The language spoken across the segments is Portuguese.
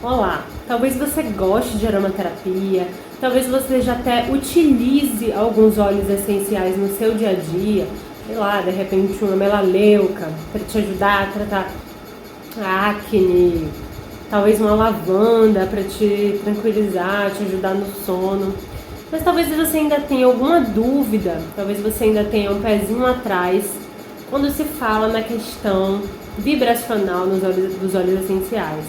Olá, talvez você goste de aromaterapia, talvez você já até utilize alguns óleos essenciais no seu dia a dia, sei lá, de repente uma melaleuca para te ajudar a tratar a acne, talvez uma lavanda para te tranquilizar, te ajudar no sono. Mas talvez você ainda tenha alguma dúvida, talvez você ainda tenha um pezinho atrás quando se fala na questão vibracional dos óleos essenciais.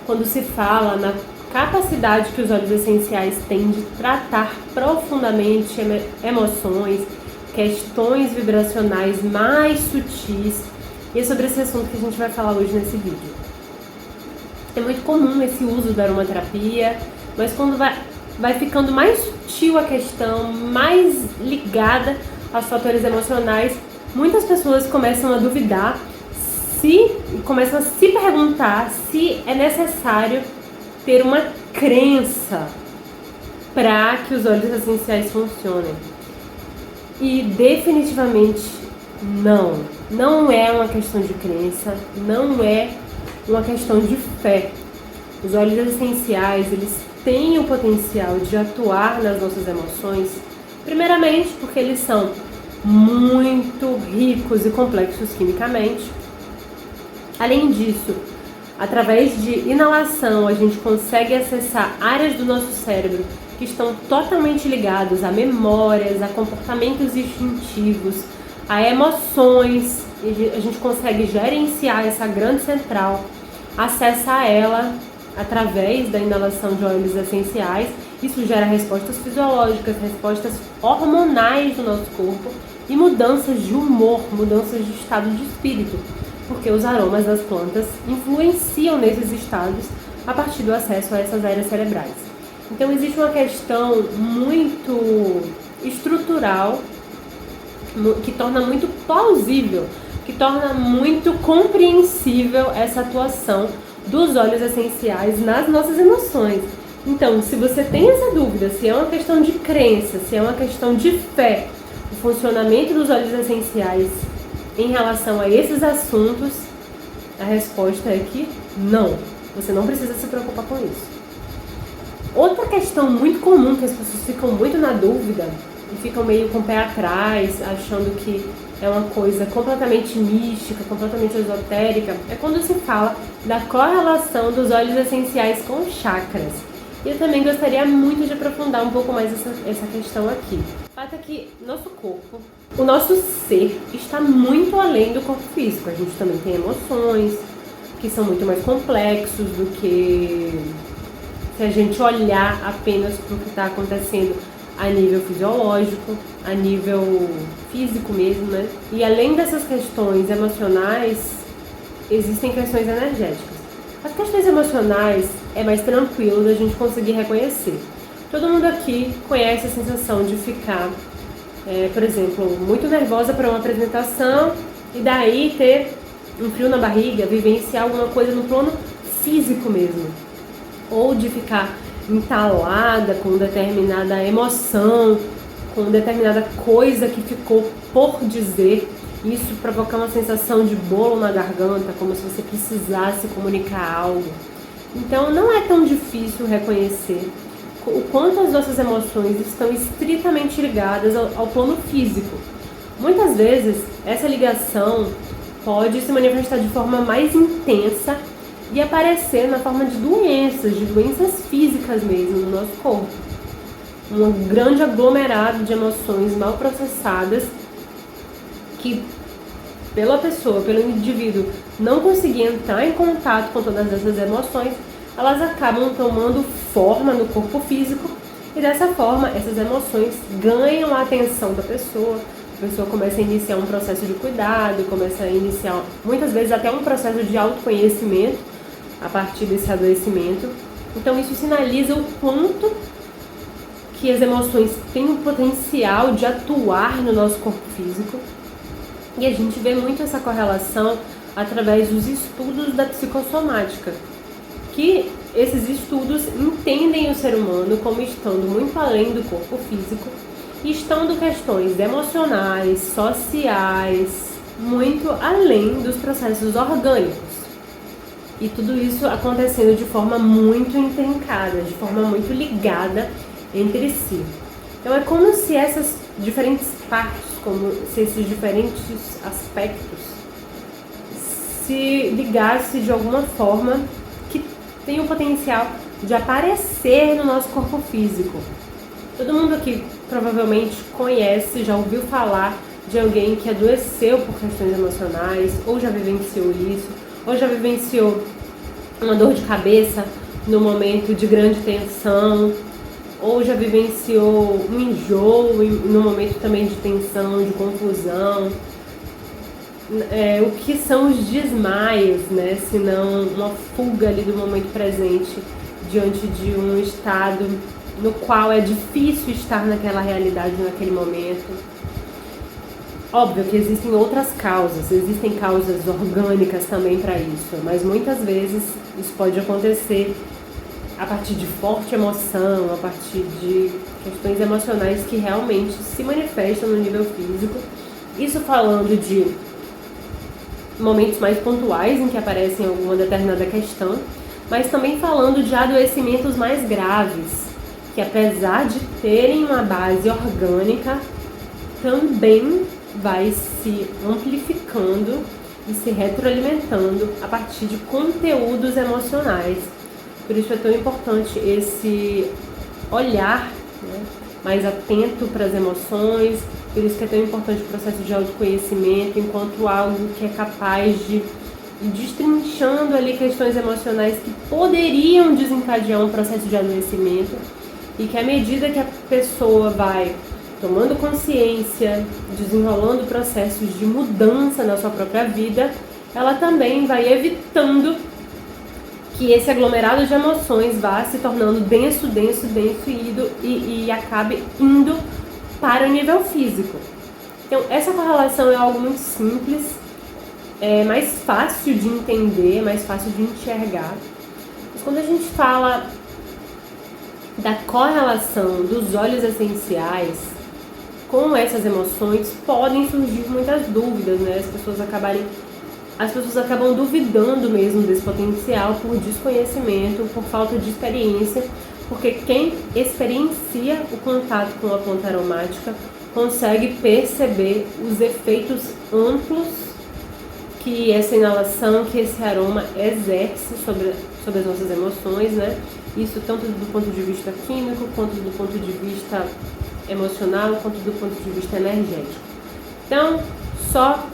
Quando se fala na capacidade que os óleos essenciais têm de tratar profundamente emoções, questões vibracionais mais sutis. E é sobre esse assunto que a gente vai falar hoje nesse vídeo. É muito comum esse uso da aromaterapia, mas quando vai ficando mais sutil a questão, mais ligada aos fatores emocionais, muitas pessoas começam a duvidar e começam a se perguntar se é necessário ter uma crença para que os óleos essenciais funcionem. E definitivamente não. Não é uma questão de crença, não é uma questão de fé. Os óleos essenciais, eles têm o potencial de atuar nas nossas emoções, primeiramente porque eles são muito ricos e complexos quimicamente. Além disso, através de inalação, a gente consegue acessar áreas do nosso cérebro que estão totalmente ligados a memórias, a comportamentos instintivos, a emoções. E a gente consegue gerenciar essa grande central, acessar ela através da inalação de óleos essenciais. Isso gera respostas fisiológicas, respostas hormonais do nosso corpo e mudanças de humor, mudanças de estado de espírito, porque os aromas das plantas influenciam nesses estados a partir do acesso a essas áreas cerebrais. Então existe uma questão muito estrutural que torna muito plausível, que torna muito compreensível essa atuação dos óleos essenciais nas nossas emoções. Então, se você tem essa dúvida, se é uma questão de crença, se é uma questão de fé, o funcionamento dos óleos essenciais em relação a esses assuntos, a resposta é que não. Você não precisa se preocupar com isso. Outra questão muito comum que as pessoas ficam muito na dúvida e ficam meio com o pé atrás, achando que é uma coisa completamente mística, completamente esotérica, é quando se fala da correlação dos óleos essenciais com chakras. E eu também gostaria muito de aprofundar um pouco mais essa questão aqui. O fato é que nosso corpo, o nosso ser, está muito além do corpo físico. A gente também tem emoções que são muito mais complexos do que se a gente olhar apenas para o que está acontecendo a nível fisiológico, a nível físico mesmo, né? E além dessas questões emocionais, existem questões energéticas. As questões emocionais é mais tranquilo da gente conseguir reconhecer. Todo mundo aqui conhece a sensação de ficar, por exemplo, muito nervosa para uma apresentação e daí ter um frio na barriga, vivenciar alguma coisa no plano físico mesmo. Ou de ficar entalada com determinada emoção, com determinada coisa que ficou por dizer. Isso provocar uma sensação de bolo na garganta, como se você precisasse comunicar algo. Então não é tão difícil reconhecer o quanto as nossas emoções estão estritamente ligadas ao plano físico. Muitas vezes essa ligação pode se manifestar de forma mais intensa e aparecer na forma de doenças físicas mesmo no nosso corpo. Um grande aglomerado de emoções mal processadas que, pela pessoa, pelo indivíduo, não conseguir entrar em contato com todas essas emoções, elas acabam tomando forma no corpo físico e dessa forma essas emoções ganham a atenção da pessoa. A pessoa começa a iniciar um processo de cuidado, começa a iniciar muitas vezes até um processo de autoconhecimento a partir desse adoecimento. Então isso sinaliza o quanto que as emoções têm o potencial de atuar no nosso corpo físico. E a gente vê muito essa correlação através dos estudos da psicossomática, que esses estudos entendem o ser humano como estando muito além do corpo físico e estando questões emocionais, sociais, muito além dos processos orgânicos. E tudo isso acontecendo de forma muito intrincada, de forma muito ligada entre si. Então é como se essas diferentes partes, como se esses diferentes aspectos se ligassem de alguma forma que tem o potencial de aparecer no nosso corpo físico. Todo mundo aqui provavelmente conhece, já ouviu falar de alguém que adoeceu por questões emocionais, ou já vivenciou isso, ou já vivenciou uma dor de cabeça no momento de grande tensão, ou já vivenciou um enjoo no momento também de tensão, de confusão. O que são os desmaios, né? Se não uma fuga ali do momento presente diante de um estado no qual é difícil estar naquela realidade naquele momento. Óbvio que existem outras causas, existem causas orgânicas também para isso, mas muitas vezes isso pode acontecer a partir de forte emoção, a partir de questões emocionais que realmente se manifestam no nível físico. Isso falando de momentos mais pontuais em que aparecem alguma determinada questão, mas também falando de adoecimentos mais graves, que apesar de terem uma base orgânica, também vai se amplificando e se retroalimentando a partir de conteúdos emocionais. Por isso é tão importante esse olhar, né, mais atento para as emoções, por isso que é tão importante o processo de autoconhecimento enquanto algo que é capaz de ir destrinchando ali questões emocionais que poderiam desencadear um processo de adoecimento e que à medida que a pessoa vai tomando consciência, desenrolando processos de mudança na sua própria vida, ela também vai evitando que esse aglomerado de emoções vá se tornando denso e acabe indo para o nível físico. Então, essa correlação é algo muito simples, é mais fácil de entender, mais fácil de enxergar. Mas quando a gente fala da correlação dos óleos essenciais com essas emoções, podem surgir muitas dúvidas, né? As pessoas acabam duvidando mesmo desse potencial por desconhecimento, por falta de experiência, porque quem experiencia o contato com a planta aromática consegue perceber os efeitos amplos que essa inalação, que esse aroma exerce sobre as nossas emoções, né? Isso tanto do ponto de vista químico, quanto do ponto de vista emocional, quanto do ponto de vista energético. Então, só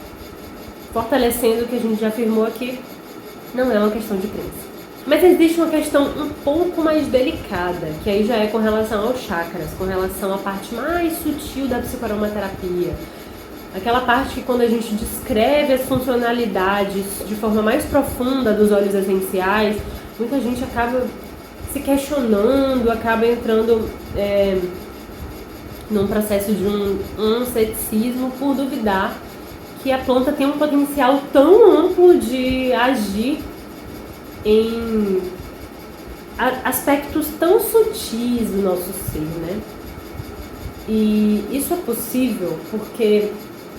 fortalecendo o que a gente já afirmou aqui, não é uma questão de crença. Mas existe uma questão um pouco mais delicada, que aí já é com relação aos chakras, com relação à parte mais sutil da psicoaromaterapia. Aquela parte que quando a gente descreve as funcionalidades de forma mais profunda dos óleos essenciais, muita gente acaba se questionando, acaba entrando num processo de um ceticismo por duvidar que a planta tem um potencial tão amplo de agir em aspectos tão sutis do nosso ser, né? E isso é possível porque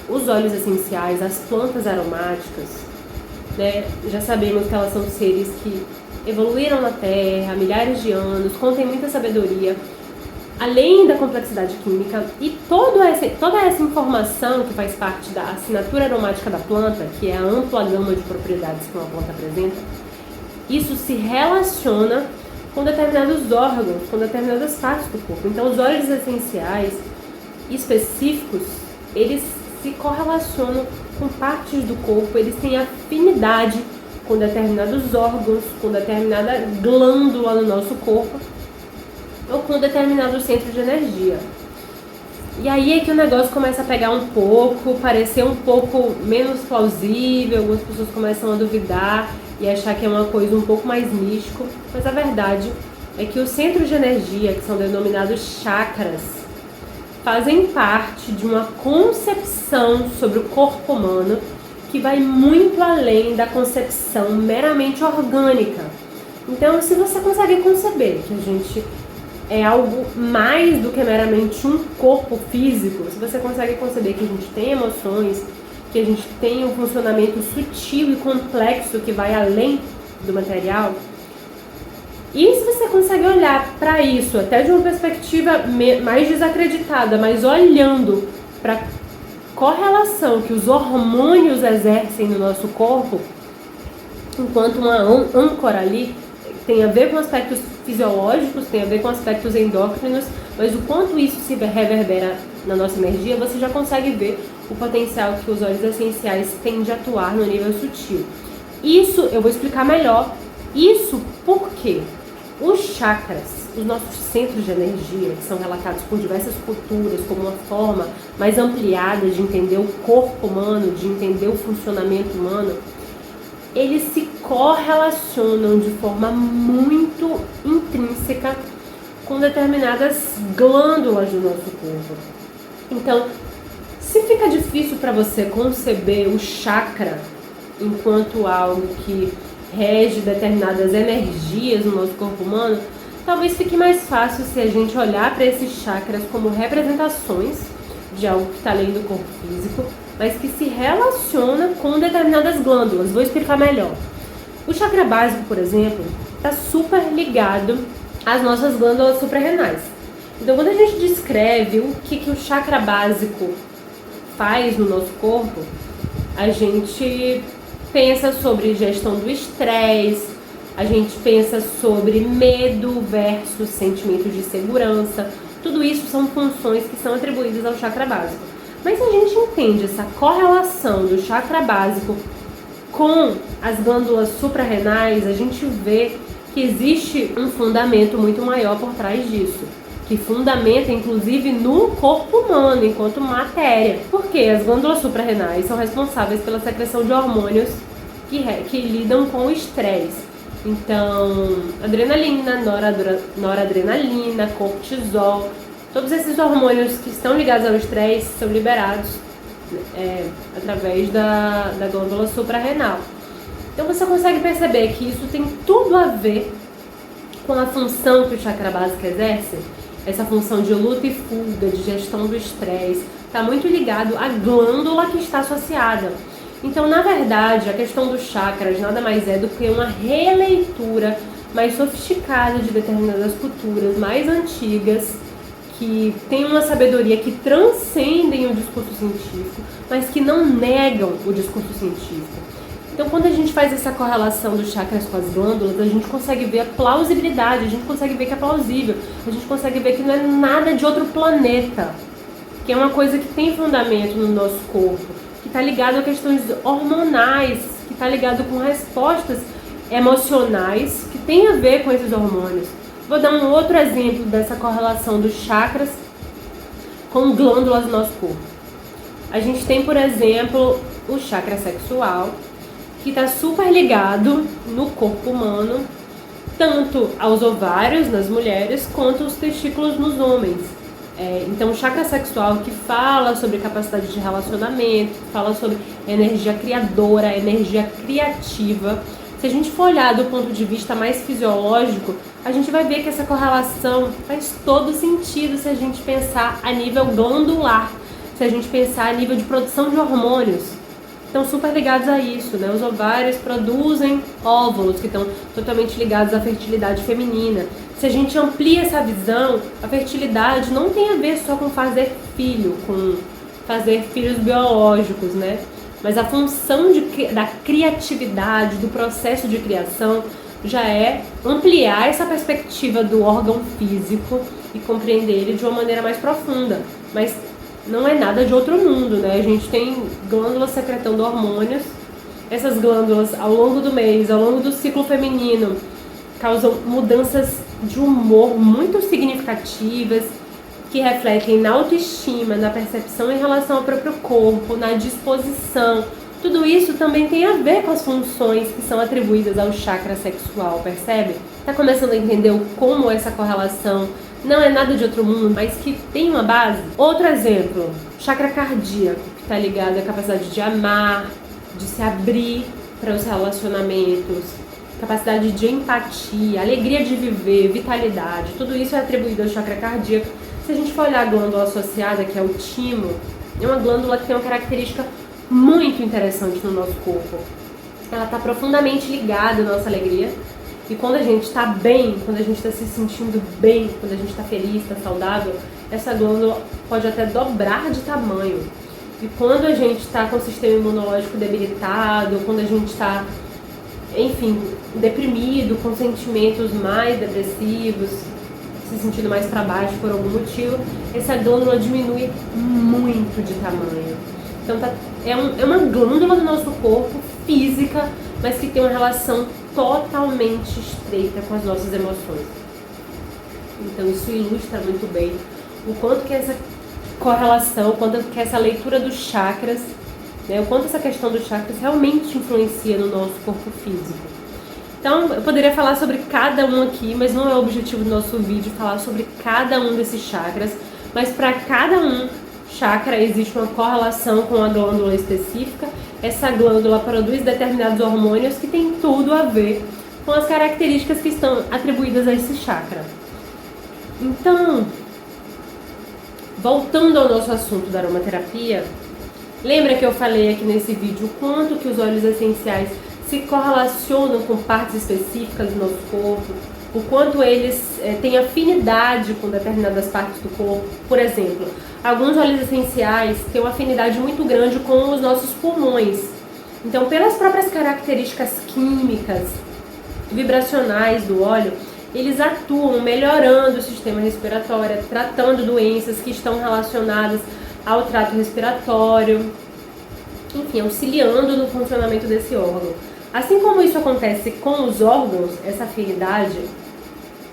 os óleos essenciais, as plantas aromáticas, né, já sabemos que elas são seres que evoluíram na Terra há milhares de anos, contêm muita sabedoria, além da complexidade química, e toda essa informação que faz parte da assinatura aromática da planta, que é a ampla gama de propriedades que uma planta apresenta, isso se relaciona com determinados órgãos, com determinadas partes do corpo. Então, os óleos essenciais específicos, eles se correlacionam com partes do corpo, eles têm afinidade com determinados órgãos, com determinada glândula no nosso corpo, ou com determinado centro de energia. E aí é que o negócio começa a pegar um pouco, parecer um pouco menos plausível, algumas pessoas começam a duvidar e achar que é uma coisa um pouco mais místico, mas a verdade é que os centros de energia, que são denominados chakras, fazem parte de uma concepção sobre o corpo humano que vai muito além da concepção meramente orgânica. Então, se você consegue conceber que a gente é algo mais do que meramente um corpo físico, se você consegue conceber que a gente tem emoções, que a gente tem um funcionamento sutil e complexo que vai além do material. E se você consegue olhar para isso até de uma perspectiva mais desacreditada, mas olhando para a correlação que os hormônios exercem no nosso corpo, enquanto uma âncora ali, tem a ver com aspectos fisiológicos, tem a ver com aspectos endócrinos, mas o quanto isso se reverbera na nossa energia, você já consegue ver o potencial que os óleos essenciais têm de atuar no nível sutil. Isso eu vou explicar melhor. Isso porque os chakras, os nossos centros de energia, que são relatados por diversas culturas como uma forma mais ampliada de entender o corpo humano, de entender o funcionamento humano, eles se correlacionam de forma muito intrínseca com determinadas glândulas do nosso corpo. Então, se fica difícil para você conceber o chakra enquanto algo que rege determinadas energias no nosso corpo humano, talvez fique mais fácil se a gente olhar para esses chakras como representações de algo que está além do corpo físico, mas que se relaciona com determinadas glândulas. Vou explicar melhor. O chakra básico, por exemplo, está super ligado às nossas glândulas suprarrenais. Então, quando a gente descreve o que o chakra básico faz no nosso corpo, a gente pensa sobre gestão do estresse, a gente pensa sobre medo versus sentimento de segurança. Tudo isso são funções que são atribuídas ao chakra básico. Mas se a gente entende essa correlação do chakra básico com as glândulas suprarrenais, a gente vê que existe um fundamento muito maior por trás disso, que fundamenta inclusive no corpo humano enquanto matéria, porque as glândulas suprarrenais são responsáveis pela secreção de hormônios que lidam com o estresse. Então, adrenalina, noradrenalina, cortisol, todos esses hormônios que estão ligados ao estresse são liberados através da glândula suprarrenal. Então você consegue perceber que isso tem tudo a ver com a função que o chakra básico exerce. Essa função de luta e fuga, de gestão do estresse, está muito ligado à glândula que está associada. Então, na verdade, a questão dos chakras nada mais é do que uma releitura mais sofisticada de determinadas culturas mais antigas, que têm uma sabedoria que transcendem o discurso científico, mas que não negam o discurso científico. Então, quando a gente faz essa correlação dos chakras com as glândulas, a gente consegue ver a plausibilidade, a gente consegue ver que é plausível, a gente consegue ver que não é nada de outro planeta, que é uma coisa que tem fundamento no nosso corpo, que está ligado a questões hormonais, que está ligado com respostas emocionais, que tem a ver com esses hormônios. Vou dar um outro exemplo dessa correlação dos chakras com glândulas do nosso corpo. A gente tem, por exemplo, o chakra sexual, que está super ligado no corpo humano, tanto aos ovários nas mulheres, quanto aos testículos nos homens. Então, o chakra sexual que fala sobre capacidade de relacionamento, fala sobre energia criadora, energia criativa. Se a gente for olhar do ponto de vista mais fisiológico, a gente vai ver que essa correlação faz todo sentido se a gente pensar a nível glandular, se a gente pensar a nível de produção de hormônios. Estão super ligados a isso, né? Os ovários produzem óvulos que estão totalmente ligados à fertilidade feminina. Se a gente amplia essa visão, a fertilidade não tem a ver só com fazer filho, com fazer filhos biológicos, né? Mas a função da criatividade, do processo de criação, já é ampliar essa perspectiva do órgão físico e compreender ele de uma maneira mais profunda. Mas não é nada de outro mundo, né? A gente tem glândulas secretando hormônios. Essas glândulas, ao longo do mês, ao longo do ciclo feminino, causam mudanças de humor muito significativas, que refletem na autoestima, na percepção em relação ao próprio corpo, na disposição. Tudo isso também tem a ver com as funções que são atribuídas ao chakra sexual, percebe? Tá começando a entender como essa correlação não é nada de outro mundo, mas que tem uma base? Outro exemplo, chakra cardíaco, que está ligado à capacidade de amar, de se abrir para os relacionamentos, capacidade de empatia, alegria de viver, vitalidade. Tudo isso é atribuído ao chakra cardíaco. Se a gente for olhar a glândula associada, que é o timo, é uma glândula que tem uma característica muito interessante no nosso corpo. ela está profundamente ligada à nossa alegria. E quando a gente está bem, quando a gente está se sentindo bem, quando a gente está feliz, está saudável, essa glândula pode até dobrar de tamanho. E quando a gente está com o sistema imunológico debilitado, quando a gente está, enfim, deprimido, com sentimentos mais depressivos, se sentindo mais para baixo por algum motivo, essa glândula diminui muito de tamanho. Então é uma glândula do nosso corpo, física, mas que tem uma relação totalmente estreita com as nossas emoções. Então isso ilustra muito bem o quanto que essa correlação, o quanto que essa leitura dos chakras, né, o quanto essa questão dos chakras realmente influencia no nosso corpo físico. Então, eu poderia falar sobre cada um aqui, mas não é o objetivo do nosso vídeo falar sobre cada um desses chakras, mas para cada um chakra existe uma correlação com a glândula específica. Essa glândula produz determinados hormônios que tem tudo a ver com as características que estão atribuídas a esse chakra. Então, voltando ao nosso assunto da aromaterapia, lembra que eu falei aqui nesse vídeo o quanto que os óleos essenciais se correlacionam com partes específicas do nosso corpo, o quanto eles têm afinidade com determinadas partes do corpo. Por exemplo, alguns óleos essenciais têm uma afinidade muito grande com os nossos pulmões. Então, pelas próprias características químicas, vibracionais do óleo, eles atuam melhorando o sistema respiratório, tratando doenças que estão relacionadas ao trato respiratório, enfim, auxiliando no funcionamento desse órgão. Assim como isso acontece com os órgãos, essa afinidade,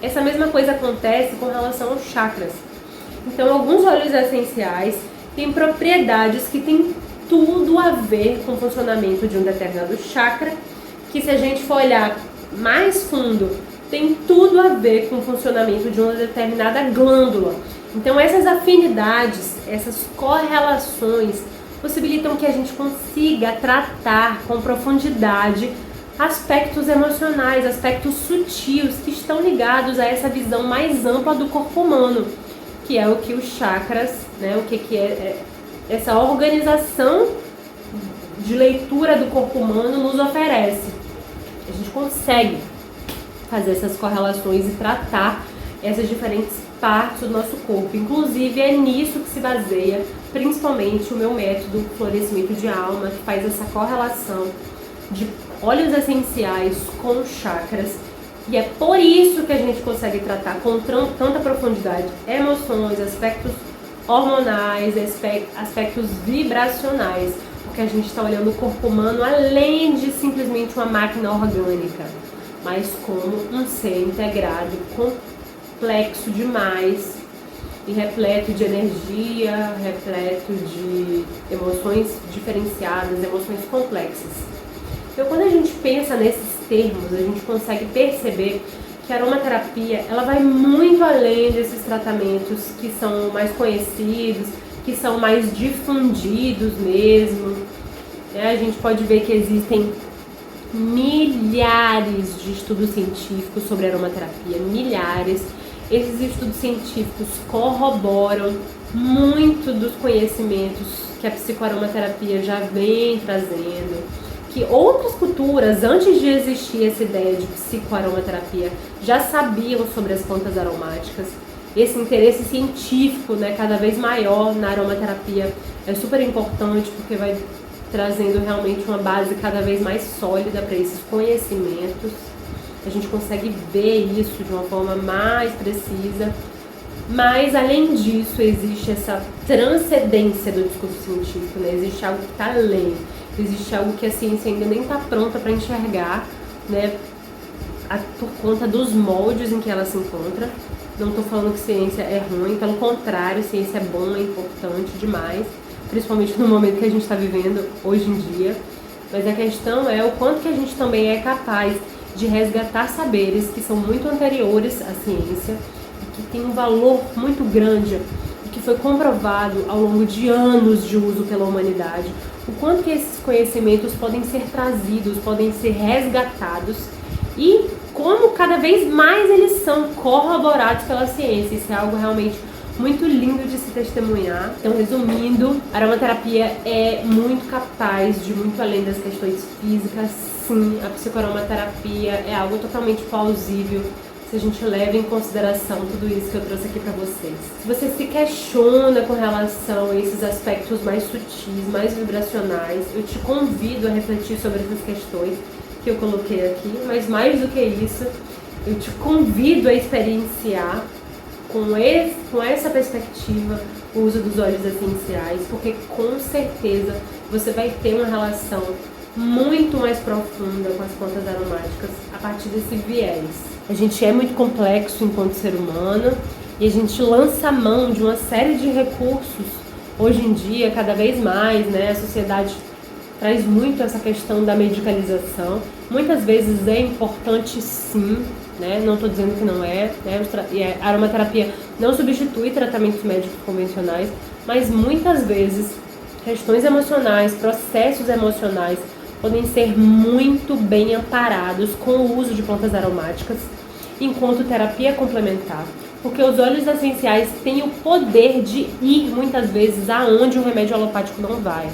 essa mesma coisa acontece com relação aos chakras. Então, alguns óleos essenciais têm propriedades que têm tudo a ver com o funcionamento de um determinado chakra, que se a gente for olhar mais fundo, tem tudo a ver com o funcionamento de uma determinada glândula. Então, essas afinidades, essas correlações, possibilitam que a gente consiga tratar com profundidade aspectos emocionais, aspectos sutis que estão ligados a essa visão mais ampla do corpo humano, que é o que os chakras, né, o que é essa organização de leitura do corpo humano nos oferece. A gente consegue fazer essas correlações e tratar essas diferentes partes do nosso corpo. Inclusive é nisso que se baseia principalmente o meu método Florescimento de Alma, que faz essa correlação de óleos essenciais com chakras. E é por isso que a gente consegue tratar com tanta profundidade emoções, aspectos hormonais, aspectos vibracionais, porque a gente está olhando o corpo humano além de simplesmente uma máquina orgânica, mas como um ser integrado, complexo demais e repleto de energia, repleto de emoções diferenciadas, emoções complexas. Então, quando a gente pensa nesses termos, a gente consegue perceber que a aromaterapia ela vai muito além desses tratamentos que são mais conhecidos, que são mais difundidos mesmo. A gente pode ver que existem milhares de estudos científicos sobre aromaterapia, milhares. Esses estudos científicos corroboram muito dos conhecimentos que a psicoaromaterapia já vem trazendo, que outras culturas, antes de existir essa ideia de psicoaromaterapia, já sabiam sobre as plantas aromáticas. Esse interesse científico, né, cada vez maior na aromaterapia é super importante, porque vai trazendo realmente uma base cada vez mais sólida para esses conhecimentos. A gente consegue ver isso de uma forma mais precisa. Mas, além disso, existe essa transcendência do discurso científico, né? Existe algo que está além. Existe algo que a ciência ainda nem está pronta para enxergar, né? Por conta dos moldes em que ela se encontra. Não estou falando que ciência é ruim, pelo contrário, ciência é bom, é importante demais, principalmente no momento que a gente está vivendo hoje em dia. Mas a questão é o quanto que a gente também é capaz de resgatar saberes que são muito anteriores à ciência e que tem um valor muito grande e que foi comprovado ao longo de anos de uso pela humanidade. O quanto que esses conhecimentos podem ser trazidos, podem ser resgatados e como cada vez mais eles são corroborados pela ciência. Isso é algo realmente muito lindo de se testemunhar. Então, resumindo, a aromaterapia é muito capaz de muito além das questões físicas, sim, a psicoaromaterapia é algo totalmente plausível se a gente leva em consideração tudo isso que eu trouxe aqui para vocês. Se você se questiona com relação a esses aspectos mais sutis, mais vibracionais, eu te convido a refletir sobre essas questões que eu coloquei aqui, mas mais do que isso, eu te convido a experienciar com essa perspectiva o uso dos óleos essenciais, porque com certeza você vai ter uma relação muito mais profunda com as plantas aromáticas a partir desse viés. A gente é muito complexo enquanto ser humano e a gente lança mão de uma série de recursos hoje em dia, cada vez mais, né? A sociedade traz muito essa questão da medicalização. Muitas vezes é importante sim, né? Não estou dizendo que não é, né? A aromaterapia não substitui tratamentos médicos convencionais, mas muitas vezes questões emocionais, processos emocionais podem ser muito bem amparados com o uso de plantas aromáticas enquanto terapia complementar, porque os óleos essenciais têm o poder de ir muitas vezes aonde o remédio alopático não vai.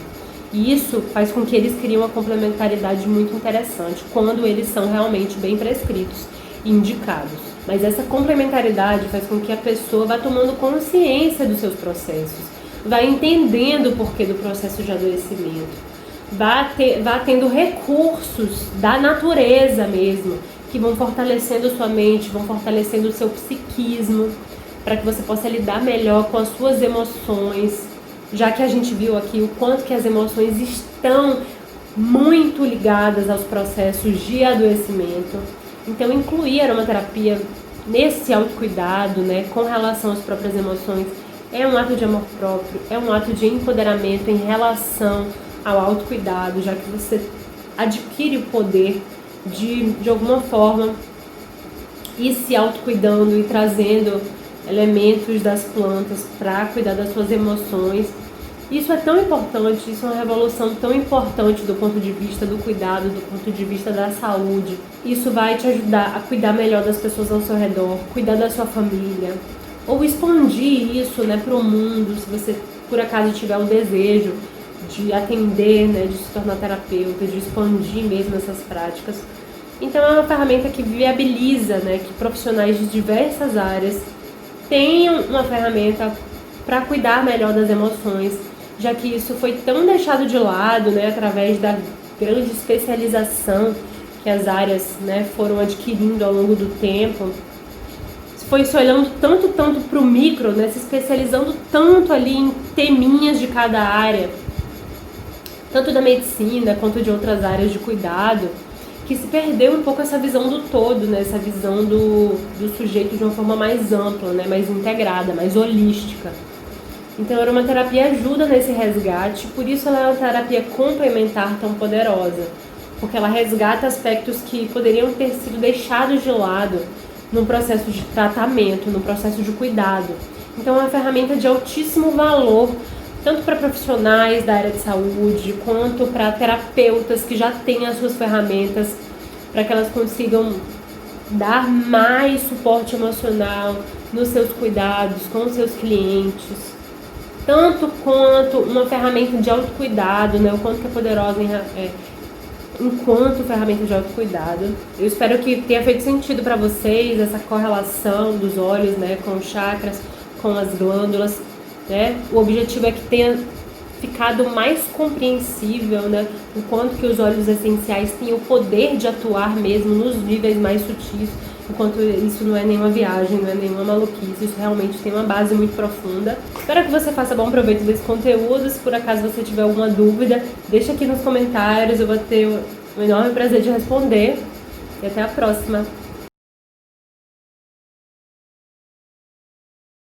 E isso faz com que eles criem uma complementaridade muito interessante quando eles são realmente bem prescritos e indicados. Mas essa complementaridade faz com que a pessoa vá tomando consciência dos seus processos, vá entendendo o porquê do processo de adoecimento, vá tendo recursos da natureza mesmo, que vão fortalecendo a sua mente, vão fortalecendo o seu psiquismo, para que você possa lidar melhor com as suas emoções, já que a gente viu aqui o quanto que as emoções estão muito ligadas aos processos de adoecimento. Então, incluir a aromaterapia nesse autocuidado, né, com relação às próprias emoções, é um ato de amor próprio, é um ato de empoderamento em relação ao autocuidado, já que você adquire o poder de alguma forma ir se autocuidando e trazendo elementos das plantas para cuidar das suas emoções. Isso é tão importante, isso é uma revolução tão importante do ponto de vista do cuidado, do ponto de vista da saúde. Isso vai te ajudar a cuidar melhor das pessoas ao seu redor, cuidar da sua família, ou expandir isso, né, para o mundo, se você por acaso tiver o desejo de atender, né, de se tornar terapeuta, de expandir mesmo essas práticas. Então é uma ferramenta que viabiliza, né, que profissionais de diversas áreas tenham uma ferramenta para cuidar melhor das emoções, já que isso foi tão deixado de lado, né, através da grande especialização que as áreas, né, foram adquirindo ao longo do tempo. Foi se olhando tanto para o micro, né, se especializando tanto ali em teminhas de cada área, tanto da medicina quanto de outras áreas de cuidado, que se perdeu um pouco essa visão do todo, né? Essa visão do sujeito de uma forma mais ampla, né? Mais integrada, mais holística. Então a aromaterapia ajuda nesse resgate, por isso ela é uma terapia complementar tão poderosa, porque ela resgata aspectos que poderiam ter sido deixados de lado no processo de tratamento, no processo de cuidado. Então é uma ferramenta de altíssimo valor, tanto para profissionais da área de saúde, quanto para terapeutas que já têm as suas ferramentas, para que elas consigam dar mais suporte emocional nos seus cuidados com os seus clientes, tanto quanto uma ferramenta de autocuidado, né, o quanto que é poderosa enquanto ferramenta de autocuidado. Eu espero que tenha feito sentido para vocês essa correlação dos óleos, né, com os chakras, com as glândulas. Né? O objetivo é que tenha ficado mais compreensível, né, o quanto que os óleos essenciais têm o poder de atuar mesmo nos níveis mais sutis, enquanto isso não é nenhuma viagem, não é nenhuma maluquice, isso realmente tem uma base muito profunda. Espero que você faça bom proveito desse conteúdo. Se por acaso você tiver alguma dúvida, deixa aqui nos comentários, eu vou ter o enorme prazer de responder. E até a próxima!